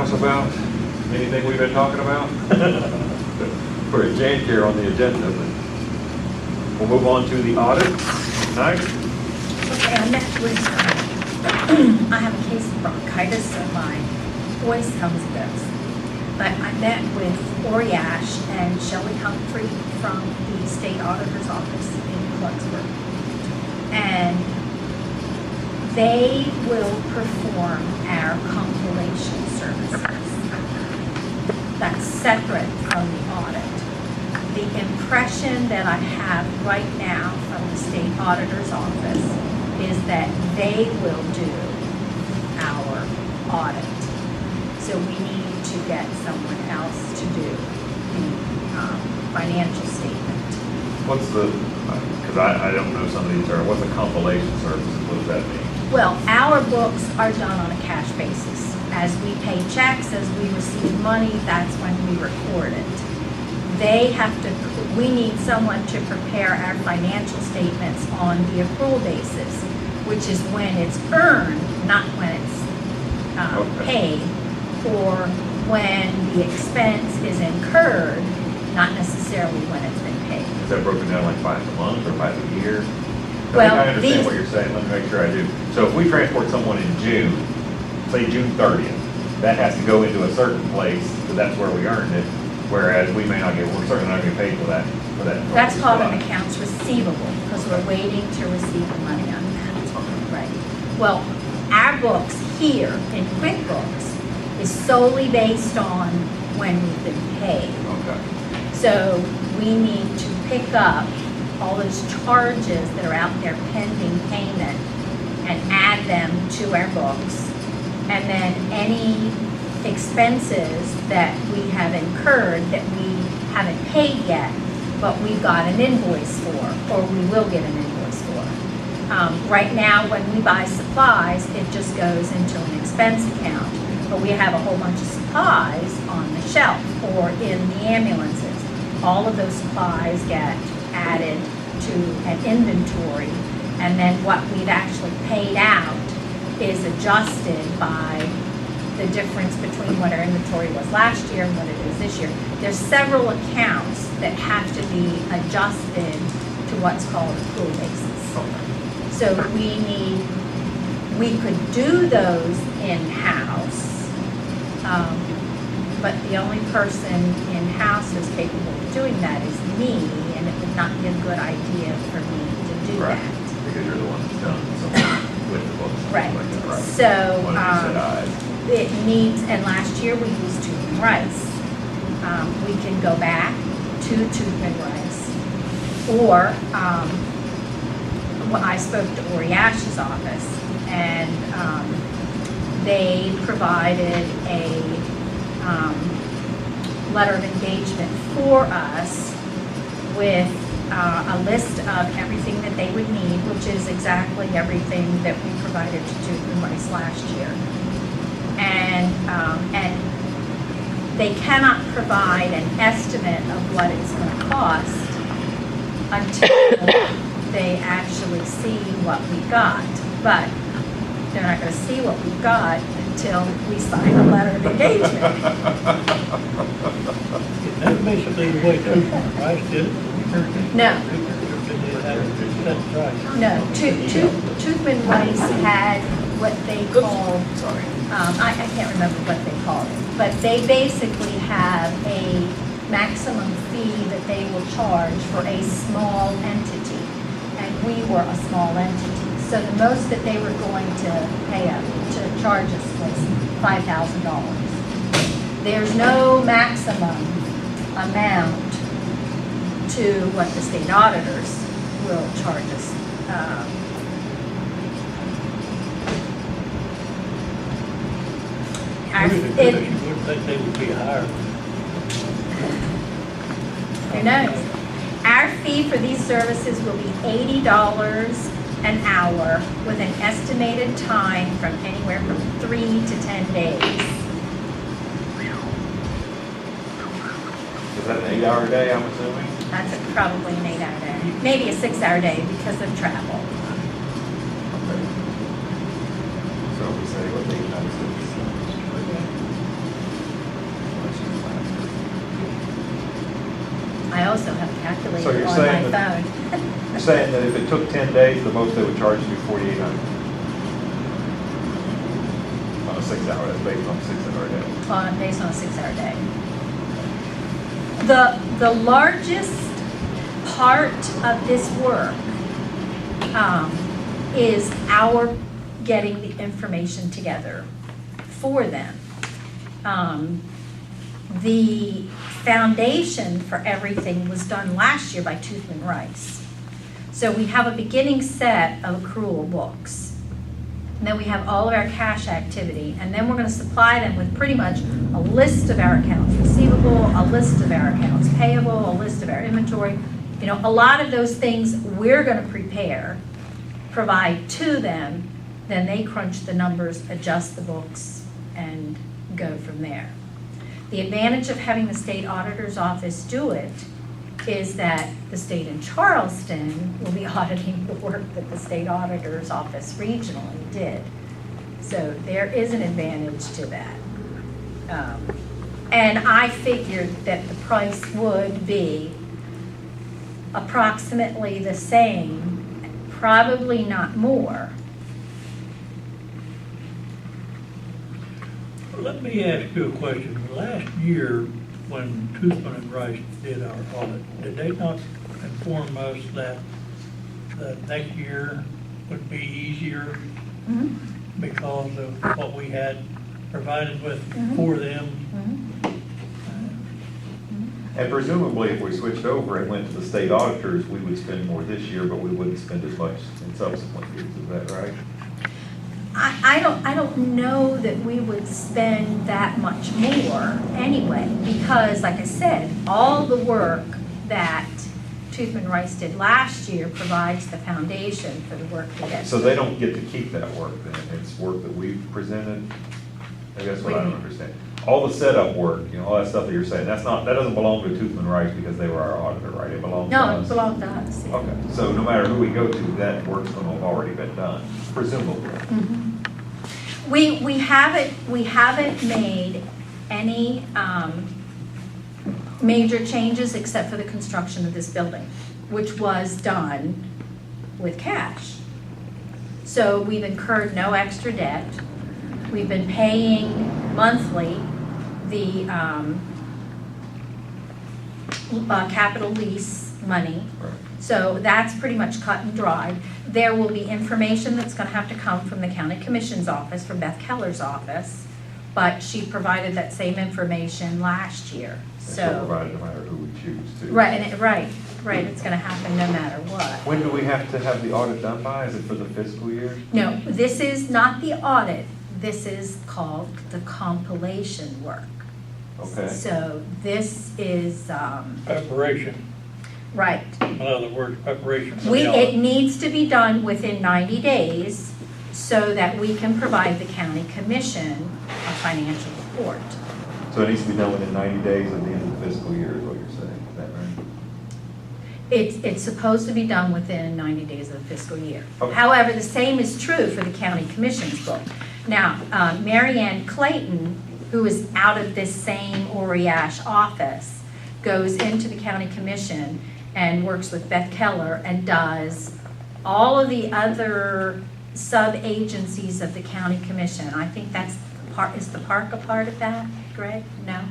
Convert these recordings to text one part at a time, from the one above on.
else about anything we've been talking about? Put a jank here on the agenda, but we'll move on to the audit. Nice. Okay, I met with, I have a case of bronchitis, so my voice comes goes. But I met with Oriash and Shelley Humphrey from the State Auditor's Office in Clarksburg. And they will perform our compilation services. That's separate from the audit. The impression that I have right now from the State Auditor's Office is that they will do our audit. So we need to get someone else to do the financial statement. What's the, because I don't know some of these terms, what's a compilation service? What does that mean? Well, our books are done on a cash basis. As we pay checks, as we receive money, that's when we record it. They have to, we need someone to prepare our financial statements on the accrual basis, which is when it's earned, not when it's paid, or when the expense is incurred, not necessarily when it's been paid. Is that broken down like by the month or by the year? Well, I understand what you're saying. Let me make sure I do. So if we transport someone in June, say June 30th, that has to go into a certain place, because that's where we earned it. Whereas we may not get, we're certainly not going to get paid for that. That's called an accounts receivable, because we're waiting to receive the money on that. Right. Well, our books here in QuickBooks is solely based on when we've been paid. Okay. So we need to pick up all those charges that are out there pending payment and add them to our books. And then any expenses that we have incurred that we haven't paid yet, but we've got an invoice for, or we will get an invoice for. Right now, when we buy supplies, it just goes into an expense account, but we have a whole bunch of supplies on the shelf or in the ambulances. All of those supplies get added to an inventory, and then what we've actually paid out is adjusted by the difference between what our inventory was last year and what it is this year. There's several accounts that have to be adjusted to what's called accrual basis. So we could do those in-house, but the only person in-house who's capable of doing that is me, and it would not be a good idea for me to do Right. that. Because you're the one that's done something with the books. Right. Like that, right. So, One of you said aye. it needs, and last year we used Toothman Rice. We can go back to Toothman Rice, or when I spoke to Oriash's office, and they provided a letter of engagement for us with a list of everything that they would need, which is exactly everything that we provided to Toothman Rice last year. And they cannot provide an estimate of what it's going to cost until they actually see what we got. But they're not going to see what we got until we sign a letter of engagement. That's basically the way Toothman Rice did it. No. That's right. No, Toothman Rice had what they called, I can't remember what they called it, but they basically have a maximum fee that they will charge for a small entity, and we were a small entity. So the most that they were going to pay us, to charge us, was $5,000. There's no maximum amount to what the state auditors will charge us. You would think they would be higher. Who knows? Our fee for these services will be $80 an hour with an estimated time from anywhere from 3 to 10 days. Is that an 8-hour day, I'm assuming? That's probably an 8-hour day, maybe a 6-hour day because of travel. Okay. So we say what they also have a So calculator you're on saying my phone. You're saying that if it took 10 days, the most they would charge you $4,800? On a 6-hour, that's based on a 6-hour day. Based on a 6-hour day. The largest part of this work is our getting the information together for them. The foundation for everything was done last year by Toothman Rice. So we have a beginning set of accrual books. And then we have all of our cash activity, and then we're going to supply them with pretty much a list of our accounts receivable, a list of our accounts payable, a list of our inventory. You know, a lot of those things we're going to prepare, provide to them, then they crunch the numbers, adjust the books, and go from there. The advantage of having the state auditor's office do it is that the state in Charleston will be auditing the work that the state auditor's office regionally did. So there is an advantage to that. And I figured that the price would be approximately the same, probably not more. Let me ask you a question. Last year, when Toothman and Rice did our audit, did they not inform us that the next year would be easier because of what we had provided with for them? And presumably, if we switched over and went to the state auditors, we would spend more this year, but we wouldn't spend as much in subsequent years. Is that right? I don't know that we would spend that much more anyway, because like I said, all the work that Toothman Rice did last year provides the foundation for the work we get. So they don't get to keep that work then? It's work that we've presented? I guess what I don't understand. All the setup work, you know, all that stuff that you're saying, that doesn't belong to Toothman Rice because they were our auditor, right? It belongs to us? No, it belongs to us. Yeah. Okay, so no matter who we go to, that work's going to have already been done, presumably. We haven't made any major changes except for the construction of this building, which was done with cash. So we've incurred no extra debt. We've been paying monthly the capital lease money. Right. So that's pretty much cut and dried. There will be information that's going to have to come from the county commission's office, from Beth Keller's office, but she provided that same information last year. So provided no matter who we choose to. Right, and right, it's going to happen no matter what. When do we have to have the audit done by? Is it for the fiscal year? No, this is not the audit. This is called the compilation work. Okay. So this is, Preparation. right. In other words, preparation for the It audit. needs to be done within 90 days so that we can provide the county commission a financial report. So it needs to be done within 90 days of the end of the fiscal year is what you're saying, is that right? It's supposed to be done within 90 days of the fiscal year. Okay. However, the same is true for the county commission's book. Now, Mary Ann Clayton, who is out of this same Oriash office, goes into the county commission and works with Beth Keller and does all of the other sub-agencies of the county commission. I think that's is the park a part of that, Greg? No?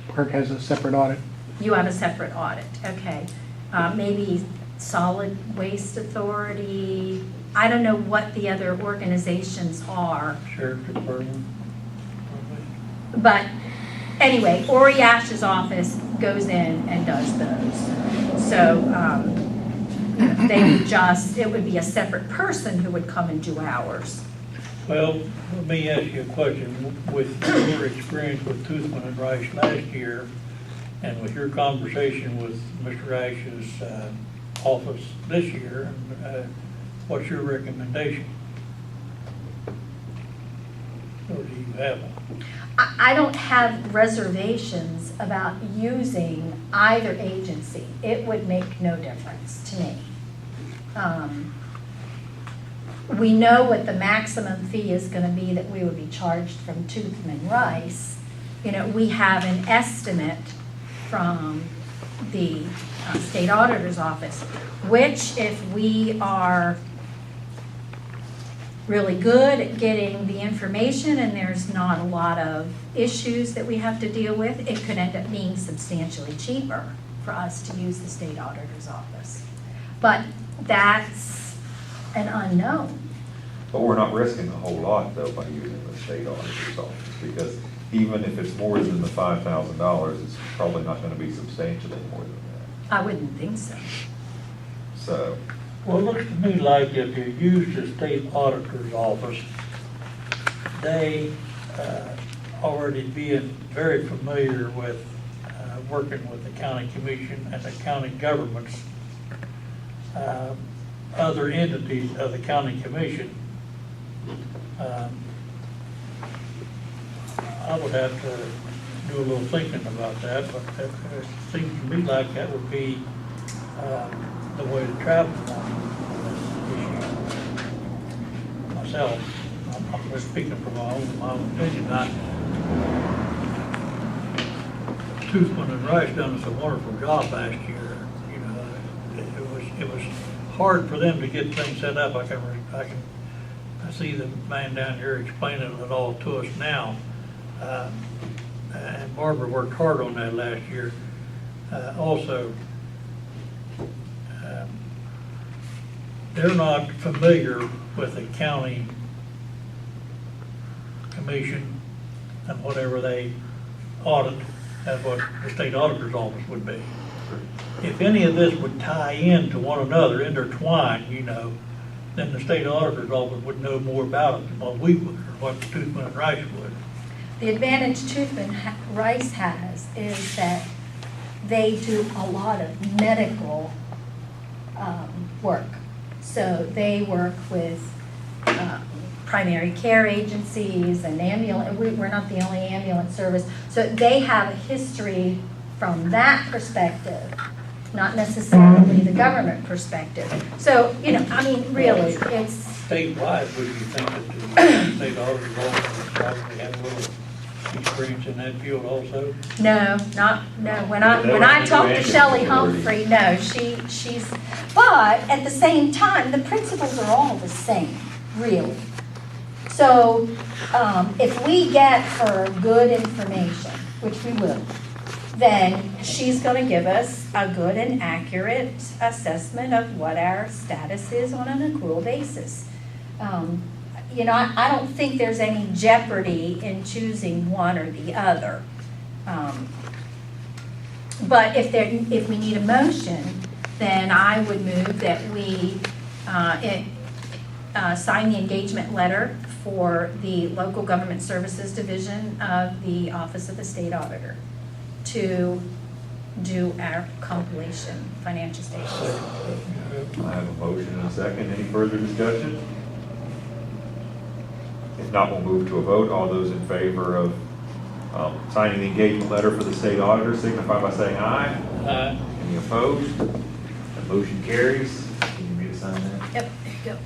Park has a separate audit. You have a separate audit, okay. Maybe Solid Waste Authority. I don't know what the other organizations are. Sheriff Department. But anyway, Oriash's office goes in and does those. So they would it would be a separate person who would come and do ours. Well, let me ask you a question. With your experience with Toothman and Rice last year, and with your conversation with Mr. Ash's office this year, what's your recommendation? Or do you have one? I don't have reservations about using either agency. It would make no difference to me. We know what the maximum fee is going to be that we would be charged from Toothman Rice. You know, we have an estimate from the state auditor's office, which if we are really good at getting the information and there's not a lot of issues that we have to deal with, it could end up being substantially cheaper for us to use the state auditor's office. But that's an unknown. But we're not risking a whole lot though by using the state auditor's office, because even if it's more than the $5,000, it's probably not gonna be substantially more than that. I wouldn't think so. So, Well, it looks to me like if you use the state auditor's office, they already being very familiar with working with the county commission and the county governments, other entities of the county commission. I would have to do a little thinking about that, but it seems to me like that would be the way to travel on this issue. Myself, I'm just speaking from my own opinion. Toothman and Rice done us a wonderful job last year. You know, it was hard for them to get things set up. I see the man down here explaining it all to us now. And Barbara worked hard on that last year. Also, they're not familiar with the county commission and whatever they audit as what the state auditor's office would be. If any of this would tie into one another, intertwine, you know, then the state auditor's office would know more about it than what we would, or what Toothman and Rice would. The advantage Toothman Rice has is that they do a lot of medical work. So they work with primary care agencies and ambulance. We're not the only ambulance service. So they have a history from that perspective, not necessarily the government perspective. So, you know, I mean, really, it's... Statewide, would you think that the state auditor's office would probably have a little experience in that field also? No, when I talked to Shelley Humphrey, no, she's, but at the same time, the principles are all the same, really. So, if we get her good information, which we will, then she's gonna give us a good and accurate assessment of what our status is on an accrual basis. You know, I don't think there's any jeopardy in choosing one or the other. But if we need a motion, then I would move that we sign the engagement letter for the Local Government Services Division of the Office of the State Auditor to do our compilation financial statements. I have a motion and a second. Any further discussion? If not, we'll move to a vote. All those in favor of signing the engagement letter for the state auditor signify by saying aye. Aye. Any opposed? The motion carries. Can you read to sign that? Yep, there you go.